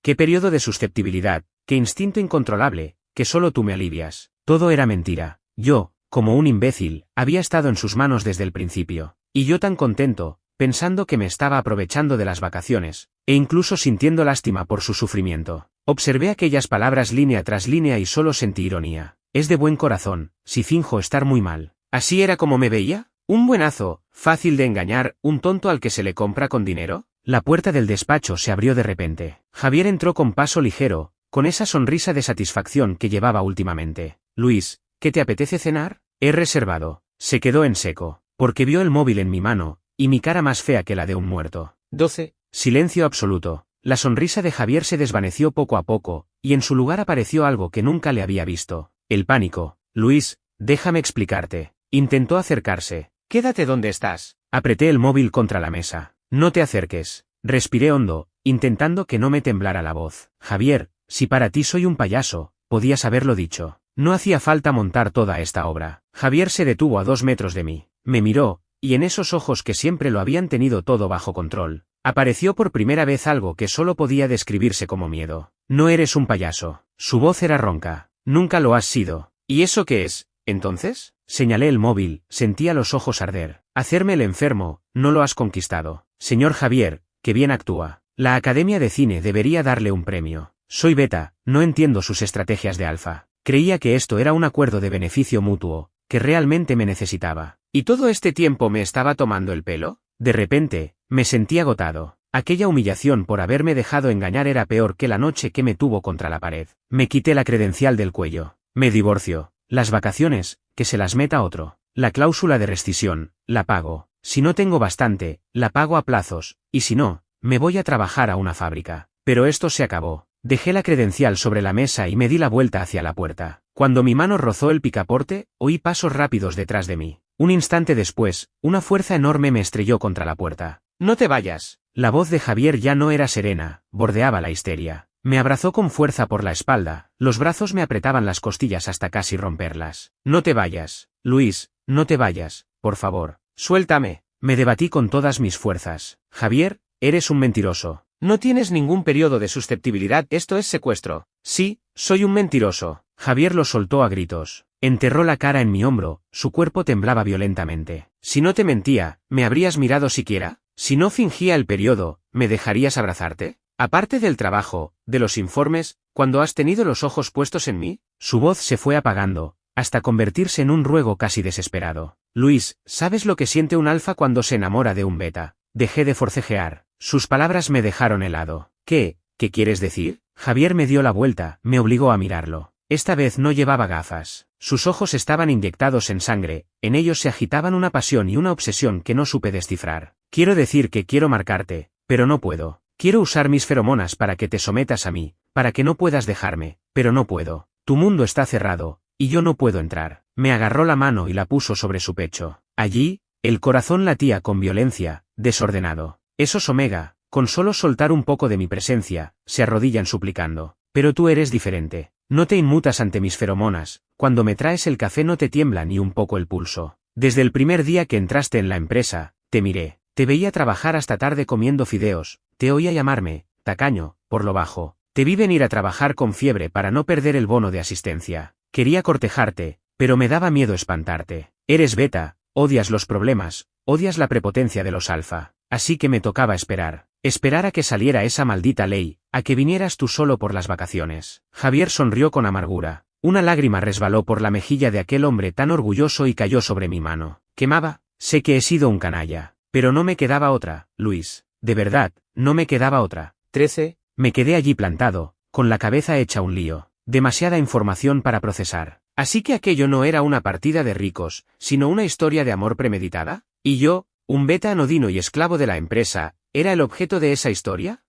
qué periodo de susceptibilidad, qué instinto incontrolable, que solo tú me alivias. Todo era mentira. Yo, como un imbécil, había estado en sus manos desde el principio. Y yo tan contento, pensando que me estaba aprovechando de las vacaciones, e incluso sintiendo lástima por su sufrimiento. Observé aquellas palabras línea tras línea y solo sentí ironía. Es de buen corazón, si finjo estar muy mal. ¿Así era como me veía? ¿Un buenazo, fácil de engañar, un tonto al que se le compra con dinero? La puerta del despacho se abrió de repente. Javier entró con paso ligero, con esa sonrisa de satisfacción que llevaba últimamente. Luis, ¿qué te apetece cenar? He reservado. Se quedó en seco, porque vio el móvil en mi mano, y mi cara más fea que la de un muerto. 12. Silencio absoluto. La sonrisa de Javier se desvaneció poco a poco, y en su lugar apareció algo que nunca le había visto. El pánico. Luis, déjame explicarte. Intentó acercarse. Quédate donde estás. Apreté el móvil contra la mesa. No te acerques. Respiré hondo, intentando que no me temblara la voz. Javier, si para ti soy un payaso, podías haberlo dicho. No hacía falta montar toda esta obra. Javier se detuvo a 2 metros de mí. Me miró, y en esos ojos que siempre lo habían tenido todo bajo control, apareció por primera vez algo que solo podía describirse como miedo. No eres un payaso. Su voz era ronca. Nunca lo has sido. ¿Y eso qué es, entonces? Señalé el móvil, sentía los ojos arder. Hacerme el enfermo, no lo has conquistado. Señor Javier, que bien actúa. La Academia de Cine debería darle un premio. Soy beta, no entiendo sus estrategias de alfa. Creía que esto era un acuerdo de beneficio mutuo, que realmente me necesitaba. ¿Y todo este tiempo me estaba tomando el pelo? De repente, me sentí agotado. Aquella humillación por haberme dejado engañar era peor que la noche que me tuvo contra la pared. Me quité la credencial del cuello. Me divorcio. Las vacaciones, que se las meta otro. La cláusula de rescisión, la pago. Si no tengo bastante, la pago a plazos, y si no, me voy a trabajar a una fábrica. Pero esto se acabó. Dejé la credencial sobre la mesa y me di la vuelta hacia la puerta. Cuando mi mano rozó el picaporte, oí pasos rápidos detrás de mí. Un instante después, una fuerza enorme me estrelló contra la puerta. «¡No te vayas!». La voz de Javier ya no era serena, bordeaba la histeria. Me abrazó con fuerza por la espalda, los brazos me apretaban las costillas hasta casi romperlas. «No te vayas, Luis, no te vayas, por favor. Suéltame». Me debatí con todas mis fuerzas. «Javier, eres un mentiroso. No tienes ningún periodo de susceptibilidad, esto es secuestro». «Sí, soy un mentiroso». Javier lo soltó a gritos. Enterró la cara en mi hombro, su cuerpo temblaba violentamente. «Si no te mentía, ¿me habrías mirado siquiera? Si no fingía el periodo, ¿me dejarías abrazarte? Aparte del trabajo, de los informes, cuando has tenido los ojos puestos en mí». Su voz se fue apagando, hasta convertirse en un ruego casi desesperado. «Luis, ¿sabes lo que siente un alfa cuando se enamora de un beta?». Dejé de forcejear. Sus palabras me dejaron helado. «¿Qué quieres decir?». Javier me dio la vuelta, me obligó a mirarlo. Esta vez no llevaba gafas. Sus ojos estaban inyectados en sangre, en ellos se agitaban una pasión y una obsesión que no supe descifrar. «Quiero decir que quiero marcarte, pero no puedo. Quiero usar mis feromonas para que te sometas a mí, para que no puedas dejarme, pero no puedo. Tu mundo está cerrado, y yo no puedo entrar». Me agarró la mano y la puso sobre su pecho. Allí, el corazón latía con violencia, desordenado. Esos Omega, con solo soltar un poco de mi presencia, se arrodillan suplicando. «Pero tú eres diferente. No te inmutas ante mis feromonas, cuando me traes el café no te tiembla ni un poco el pulso. Desde el primer día que entraste en la empresa, te miré, te veía trabajar hasta tarde comiendo fideos, te oía llamarme, tacaño, por lo bajo, te vi venir a trabajar con fiebre para no perder el bono de asistencia. Quería cortejarte, pero me daba miedo espantarte. Eres beta, odias los problemas, odias la prepotencia de los alfa, así que me tocaba esperar. Esperar a que saliera esa maldita ley, a que vinieras tú solo por las vacaciones». Javier sonrió con amargura. Una lágrima resbaló por la mejilla de aquel hombre tan orgulloso y cayó sobre mi mano. Quemaba. «Sé que he sido un canalla, pero no me quedaba otra, Luis. De verdad, no me quedaba otra». 13. Me quedé allí plantado, con la cabeza hecha un lío. Demasiada información para procesar. Así que aquello no era una partida de ricos, sino una historia de amor premeditada. ¿Y yo, un beta anodino y esclavo de la empresa, era el objeto de esa historia?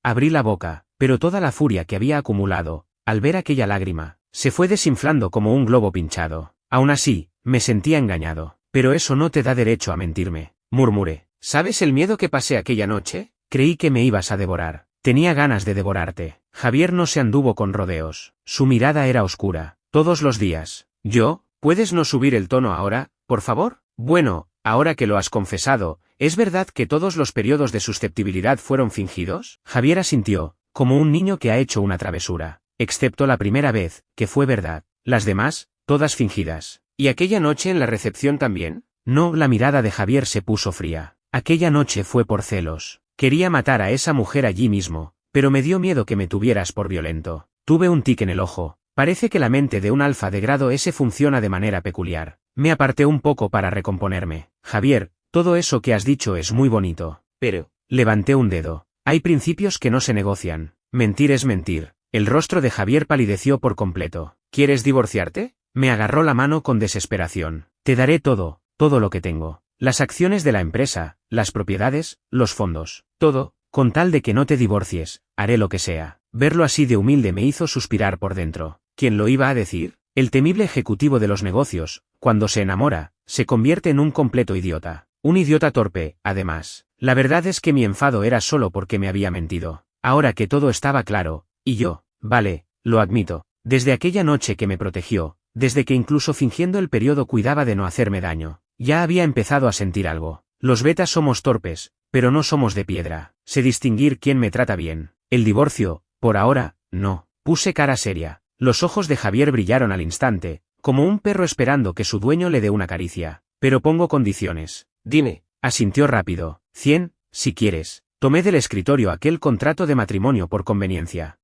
Abrí la boca, pero toda la furia que había acumulado, al ver aquella lágrima, se fue desinflando como un globo pinchado. Aún así, me sentía engañado. «Pero eso no te da derecho a mentirme», murmuré. «¿Sabes el miedo que pasé aquella noche? Creí que me ibas a devorar. Tenía ganas de devorarte». Javier no se anduvo con rodeos. Su mirada era oscura. «Todos los días». «¿Yo? ¿Puedes no subir el tono ahora, por favor? Bueno, ahora que lo has confesado, ¿es verdad que todos los periodos de susceptibilidad fueron fingidos?». Javier asintió, como un niño que ha hecho una travesura. «Excepto la primera vez, que fue verdad. Las demás, todas fingidas». «¿Y aquella noche en la recepción también?». No, la mirada de Javier se puso fría. «Aquella noche fue por celos. Quería matar a esa mujer allí mismo, pero me dio miedo que me tuvieras por violento. Tuve un tic en el ojo. Parece que la mente de un alfa de grado S funciona de manera peculiar». Me aparté un poco para recomponerme. «Javier, todo eso que has dicho es muy bonito. Pero...». Levanté un dedo. «Hay principios que no se negocian. Mentir es mentir». El rostro de Javier palideció por completo. «¿Quieres divorciarte?». Me agarró la mano con desesperación. «Te daré todo lo que tengo. Las acciones de la empresa, las propiedades, los fondos, todo, con tal de que no te divorcies, haré lo que sea». Verlo así de humilde me hizo suspirar por dentro. ¿Quién lo iba a decir? El temible ejecutivo de los negocios, cuando se enamora, se convierte en un completo idiota. Un idiota torpe, además. La verdad es que mi enfado era solo porque me había mentido. Ahora que todo estaba claro, y yo, vale, lo admito, desde aquella noche que me protegió, desde que incluso fingiendo el periodo cuidaba de no hacerme daño, ya había empezado a sentir algo. Los betas somos torpes, pero no somos de piedra. Sé distinguir quién me trata bien. El divorcio, por ahora, no. Puse cara seria. Los ojos de Javier brillaron al instante, como un perro esperando que su dueño le dé una caricia. «Pero pongo condiciones». «Dime». Asintió rápido. 100, si quieres. Tomé del escritorio aquel contrato de matrimonio por conveniencia.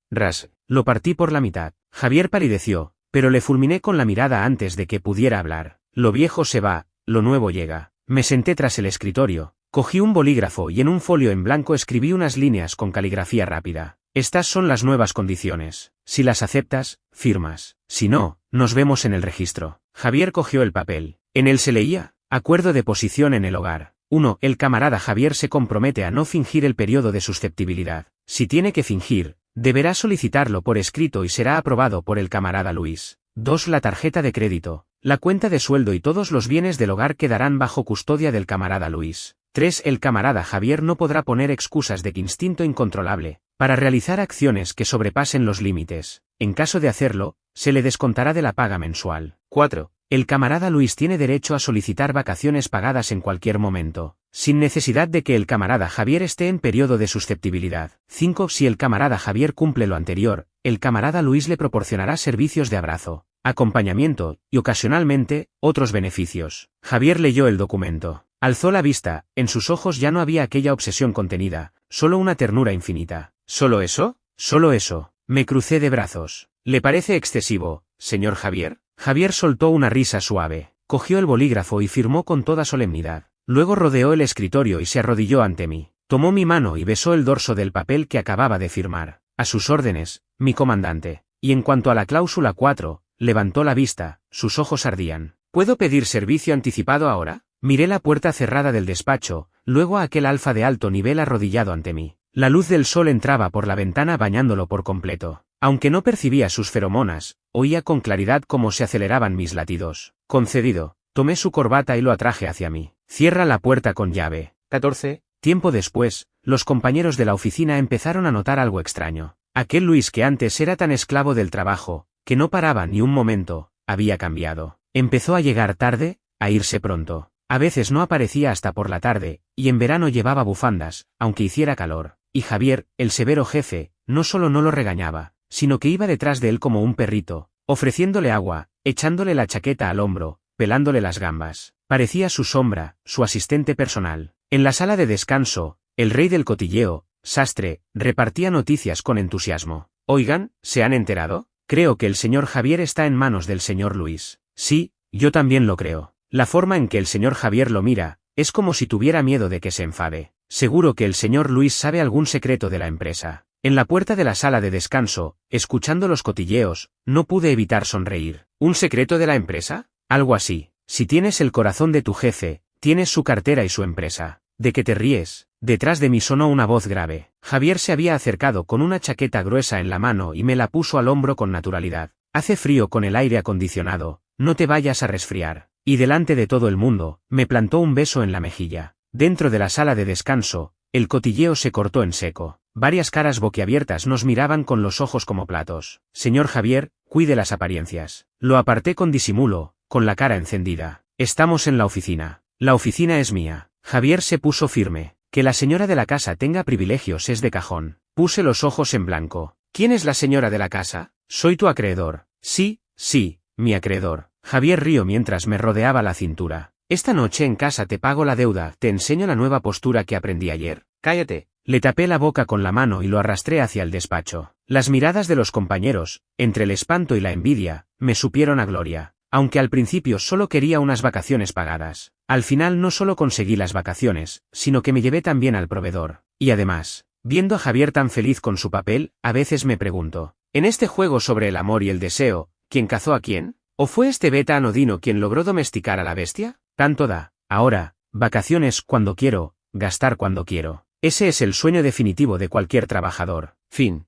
Lo partí por la mitad. Javier palideció, pero le fulminé con la mirada antes de que pudiera hablar. «Lo viejo se va, lo nuevo llega». Me senté tras el escritorio, cogí un bolígrafo y en un folio en blanco escribí unas líneas con caligrafía rápida. «Estas son las nuevas condiciones. Si las aceptas, firmas. Si no, nos vemos en el registro». Javier cogió el papel. En él se leía: acuerdo de posición en el hogar. 1. El camarada Javier se compromete a no fingir el periodo de susceptibilidad. Si tiene que fingir, deberá solicitarlo por escrito y será aprobado por el camarada Luis. 2. La tarjeta de crédito, la cuenta de sueldo y todos los bienes del hogar quedarán bajo custodia del camarada Luis. 3. El camarada Javier no podrá poner excusas de instinto incontrolable para realizar acciones que sobrepasen los límites. En caso de hacerlo, se le descontará de la paga mensual. 4. El camarada Luis tiene derecho a solicitar vacaciones pagadas en cualquier momento, sin necesidad de que el camarada Javier esté en periodo de susceptibilidad. 5. Si el camarada Javier cumple lo anterior, el camarada Luis le proporcionará servicios de abrazo, acompañamiento y ocasionalmente, otros beneficios. Javier leyó el documento. Alzó la vista, en sus ojos ya no había aquella obsesión contenida, solo una ternura infinita. ¿Solo eso? Solo eso. Me crucé de brazos. ¿Le parece excesivo, señor Javier? Javier soltó una risa suave, cogió el bolígrafo y firmó con toda solemnidad. Luego rodeó el escritorio y se arrodilló ante mí. Tomó mi mano y besó el dorso del papel que acababa de firmar. A sus órdenes, mi comandante. Y en cuanto a la cláusula 4, levantó la vista, sus ojos ardían. ¿Puedo pedir servicio anticipado ahora? Miré la puerta cerrada del despacho, luego a aquel alfa de alto nivel arrodillado ante mí. La luz del sol entraba por la ventana bañándolo por completo. Aunque no percibía sus feromonas, oía con claridad cómo se aceleraban mis latidos. Concedido, tomé su corbata y lo atraje hacia mí. Cierra la puerta con llave. 14. Tiempo después, los compañeros de la oficina empezaron a notar algo extraño. Aquel Luis que antes era tan esclavo del trabajo, que no paraba ni un momento, había cambiado. Empezó a llegar tarde, a irse pronto. A veces no aparecía hasta por la tarde, y en verano llevaba bufandas, aunque hiciera calor. Y Javier, el severo jefe, no solo no lo regañaba, sino que iba detrás de él como un perrito, ofreciéndole agua, echándole la chaqueta al hombro, pelándole las gambas. Parecía su sombra, su asistente personal. En la sala de descanso, el rey del cotilleo, Sastre, repartía noticias con entusiasmo. Oigan, ¿se han enterado? Creo que el señor Javier está en manos del señor Luis. Sí, yo también lo creo. La forma en que el señor Javier lo mira, es como si tuviera miedo de que se enfade. Seguro que el señor Luis sabe algún secreto de la empresa. En la puerta de la sala de descanso, escuchando los cotilleos, no pude evitar sonreír. ¿Un secreto de la empresa? Algo así. Si tienes el corazón de tu jefe, tienes su cartera y su empresa. ¿De qué te ríes? Detrás de mí sonó una voz grave. Javier se había acercado con una chaqueta gruesa en la mano y me la puso al hombro con naturalidad. Hace frío con el aire acondicionado, no te vayas a resfriar. Y delante de todo el mundo, me plantó un beso en la mejilla. Dentro de la sala de descanso, el cotilleo se cortó en seco. Varias caras boquiabiertas nos miraban con los ojos como platos. Señor Javier, cuide las apariencias. Lo aparté con disimulo, con la cara encendida. Estamos en la oficina. La oficina es mía. Javier se puso firme. Que la señora de la casa tenga privilegios es de cajón. Puse los ojos en blanco. ¿Quién es la señora de la casa? Soy tu acreedor. Sí, sí, mi acreedor. Javier rió mientras me rodeaba la cintura. Esta noche en casa te pago la deuda, te enseño la nueva postura que aprendí ayer. Cállate. Le tapé la boca con la mano y lo arrastré hacia el despacho. Las miradas de los compañeros, entre el espanto y la envidia, me supieron a gloria. Aunque al principio solo quería unas vacaciones pagadas. Al final no solo conseguí las vacaciones, sino que me llevé también al proveedor. Y además, viendo a Javier tan feliz con su papel, a veces me pregunto, en este juego sobre el amor y el deseo, ¿quién cazó a quién? ¿O fue este beta anodino quien logró domesticar a la bestia? Tanto da. Ahora, vacaciones cuando quiero, gastar cuando quiero. Ese es el sueño definitivo de cualquier trabajador. Fin.